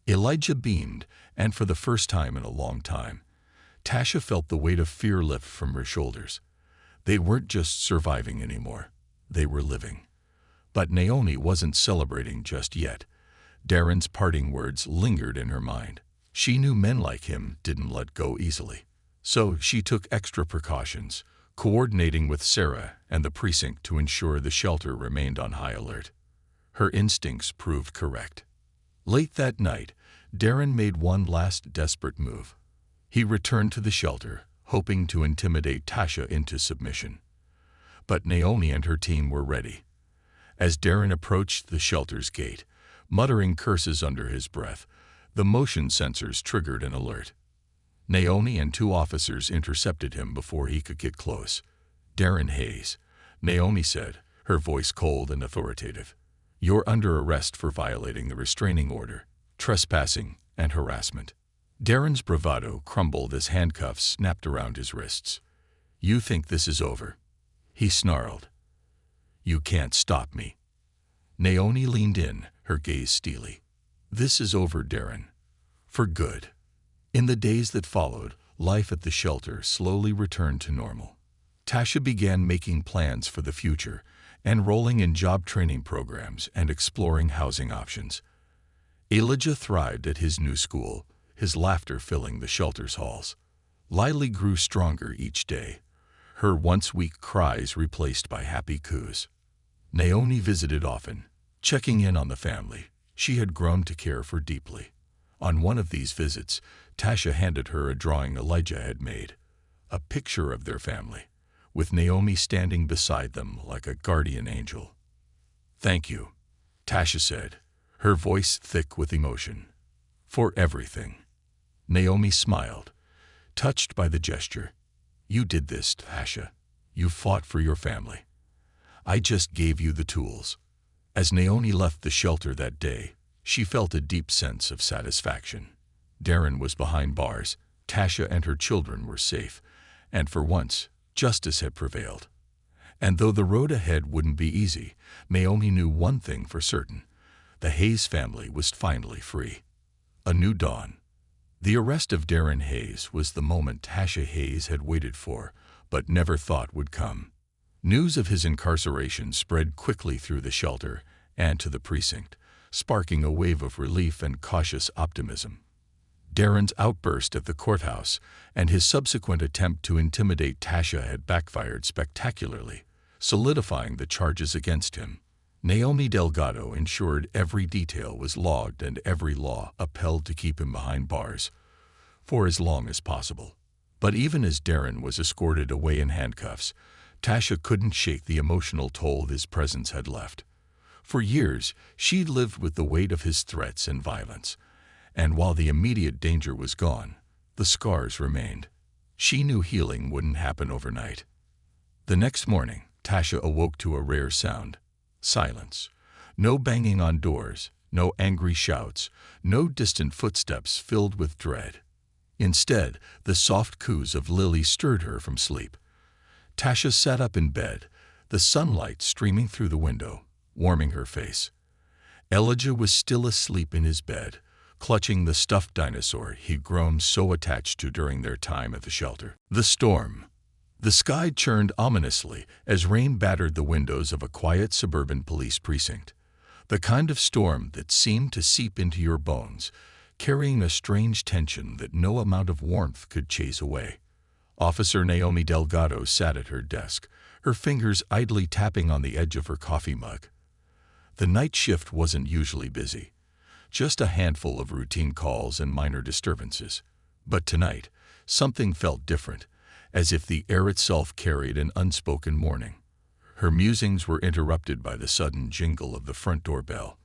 S1: Elijah beamed, and for the first time in a long time, Tasha felt the weight of fear lift from her shoulders. They weren't just surviving anymore. They were living. But Naomi wasn't celebrating just yet. Darren's parting words lingered in her mind. She knew men like him didn't let go easily. So she took extra precautions, coordinating with Sarah and the precinct to ensure the shelter remained on high alert. Her instincts proved correct. Late that night, Darren made one last desperate move. He returned to the shelter, hoping to intimidate Tasha into submission. But Naomi and her team were ready. As Darren approached the shelter's gate, muttering curses under his breath, the motion sensors triggered an alert. Naomi and 2 officers intercepted him before he could get close. "Darren Hayes," Naomi said, her voice cold and authoritative. "You're under arrest for violating the restraining order, trespassing, and harassment." Darren's bravado crumbled as handcuffs snapped around his wrists. "You think this is over?" he snarled. "You can't stop me." Naomi leaned in, her gaze steely. "This is over, Darren. For good." In the days that followed, life at the shelter slowly returned to normal. Tasha began making plans for the future, enrolling in job training programs and exploring housing options. Elijah thrived at his new school, his laughter filling the shelter's halls. Lily grew stronger each day, her once weak cries replaced by happy coos. Naomi visited often, checking in on the family she had grown to care for deeply. On one of these visits, Tasha handed her a drawing Elijah had made, a picture of their family, with Naomi standing beside them like a guardian angel. "Thank you," Tasha said, her voice thick with emotion. "For everything." Naomi smiled, touched by the gesture. "You did this, Tasha. You fought for your family. I just gave you the tools." As Naomi left the shelter that day, she felt a deep sense of satisfaction. Darren was behind bars, Tasha and her children were safe, and for once, justice had prevailed. And though the road ahead wouldn't be easy, Naomi knew one thing for certain: the Hayes family was finally free. A new dawn. The arrest of Darren Hayes was the moment Tasha Hayes had waited for, but never thought would come. News of his incarceration spread quickly through the shelter and to the precinct, sparking a wave of relief and cautious optimism. Darren's outburst at the courthouse and his subsequent attempt to intimidate Tasha had backfired spectacularly, solidifying the charges against him. Naomi Delgado ensured every detail was logged and every law upheld to keep him behind bars for as long as possible. But even as Darren was escorted away in handcuffs, Tasha couldn't shake the emotional toll his presence had left. For years, she'd lived with the weight of his threats and violence, and while the immediate danger was gone, the scars remained. She knew healing wouldn't happen overnight. The next morning, Tasha awoke to a rare sound: silence. No banging on doors, no angry shouts, no distant footsteps filled with dread. Instead, the soft coos of Lily stirred her from sleep. Tasha sat up in bed, the sunlight streaming through the window, warming her face. Elijah was still asleep in his bed, clutching the stuffed dinosaur he'd grown so attached to during their time at the shelter. The storm. The sky churned ominously as rain battered the windows of a quiet suburban police precinct. The kind of storm that seemed to seep into your bones, carrying a strange tension that no amount of warmth could chase away. Officer Naomi Delgado sat at her desk, her fingers idly tapping on the edge of her coffee mug. The night shift wasn't usually busy, just a handful of routine calls and minor disturbances. But tonight, something felt different, as if the air itself carried an unspoken warning. Her musings were interrupted by the sudden jingle of the front door bell.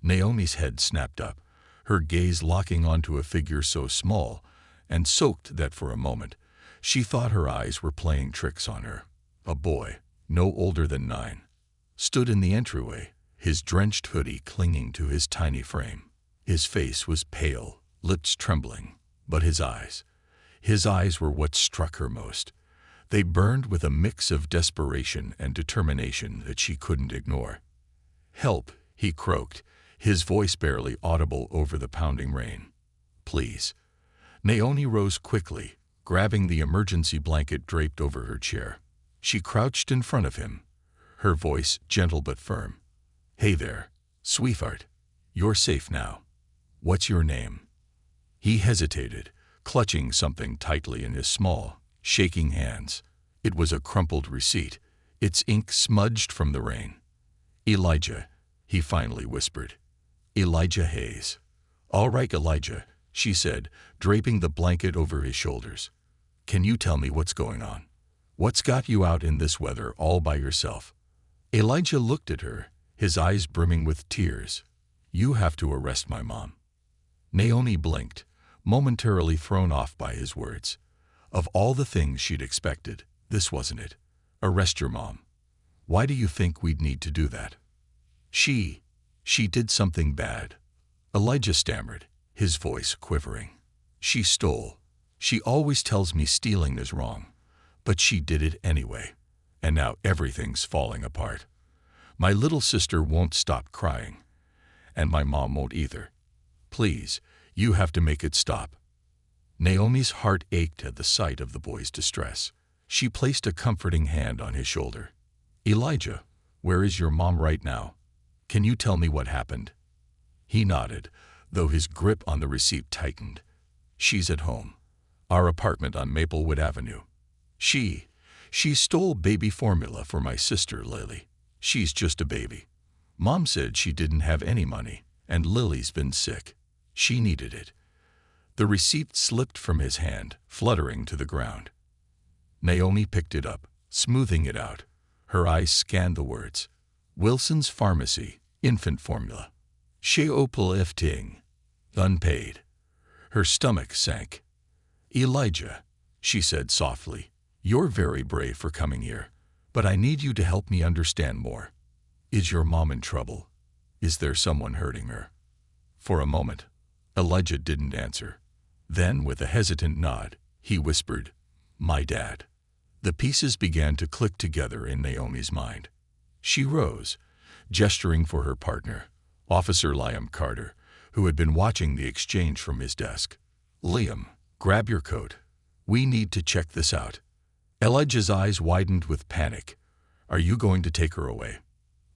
S1: Naomi's head snapped up, her gaze locking onto a figure so small and soaked that for a moment she thought her eyes were playing tricks on her. A boy, no older than 9, stood in the entryway, his drenched hoodie clinging to his tiny frame. His face was pale, lips trembling, but his eyes were what struck her most. They burned with a mix of desperation and determination that she couldn't ignore. "Help," he croaked, his voice barely audible over the pounding rain. "Please." Naomi rose quickly, grabbing the emergency blanket draped over her chair. She crouched in front of him, her voice gentle but firm. "Hey there, sweetheart. You're safe now. What's your name?" He hesitated, clutching something tightly in his small, shaking hands. It was a crumpled receipt, its ink smudged from the rain. "Elijah," he finally whispered. "Elijah Hayes." "All right, Elijah," she said, draping the blanket over his shoulders. "Can you tell me what's going on? What's got you out in this weather all by yourself?" Elijah looked at her, his eyes brimming with tears. "You have to arrest my mom." Naomi blinked, momentarily thrown off by his words. Of all the things she'd expected, this wasn't it. Arrest your mom. Why do you think we'd need to do that? She did something bad. Elijah stammered, his voice quivering. "She stole. She always tells me stealing is wrong. But she did it anyway. And now everything's falling apart. My little sister won't stop crying. And my mom won't either. Please, you have to make it stop." Naomi's heart ached at the sight of the boy's distress. She placed a comforting hand on his shoulder. "Elijah, where is your mom right now? Can you tell me what happened?" He nodded, though his grip on the receipt tightened. "She's at home. Our apartment on Maplewood Avenue. She stole baby formula for my sister, Lily. She's just a baby. Mom said she didn't have any money, and Lily's been sick. She needed it." The receipt slipped from his hand, fluttering to the ground. Naomi picked it up, smoothing it out. Her eyes scanned the words. "Wilson's Pharmacy, infant formula. Chez Uplifting. Unpaid." Her stomach sank. "Elijah," she said softly, "you're very brave for coming here, but I need you to help me understand more. Is your mom in trouble? Is there someone hurting her?" For a moment, Elijah didn't answer. Then, with a hesitant nod, he whispered, "My dad." The pieces began to click together in Naomi's mind. She rose, gesturing for her partner, Officer Liam Carter, who had been watching the exchange from his desk. "Liam, grab your coat. We need to check this out." Elijah's eyes widened with panic. "Are you going to take her away?"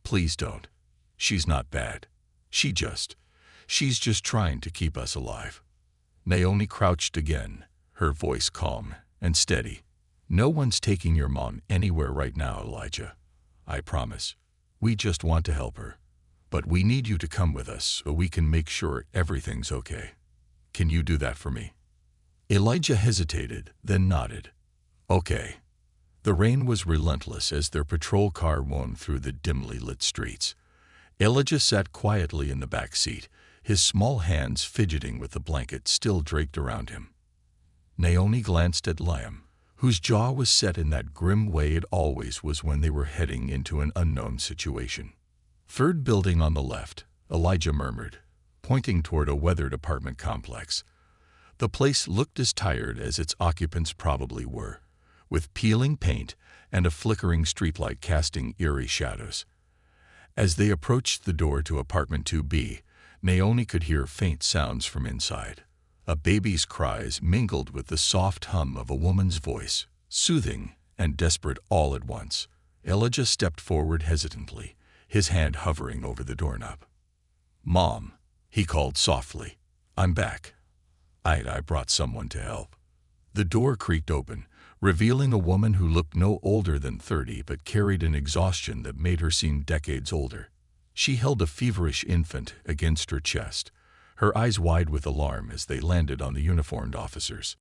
S1: "Please don't. She's not bad. She's just trying to keep us alive." Naomi crouched again, her voice calm and steady. "No one's taking your mom anywhere right now, Elijah. I promise. We just want to help her. But we need you to come with us so we can make sure everything's okay. Can you do that for me?" Elijah hesitated, then nodded. "Okay." The rain was relentless as their patrol car wound through the dimly lit streets. Elijah sat quietly in the back seat, his small hands fidgeting with the blanket still draped around him. Naomi glanced at Liam, whose jaw was set in that grim way it always was when they were heading into an unknown situation. "Third building on the left," Elijah murmured, pointing toward a weathered apartment complex. The place looked as tired as its occupants probably were, with peeling paint and a flickering streetlight casting eerie shadows. As they approached the door to apartment 2B, Naomi could hear faint sounds from inside. A baby's cries mingled with the soft hum of a woman's voice, soothing and desperate all at once. Elijah stepped forward hesitantly, his hand hovering over the doorknob. "Mom," he called softly. "I'm back. I brought someone to help." The door creaked open, revealing a woman who looked no older than 30 but carried an exhaustion that made her seem decades older. She held a feverish infant against her chest, her eyes wide with alarm as they landed on the uniformed officers.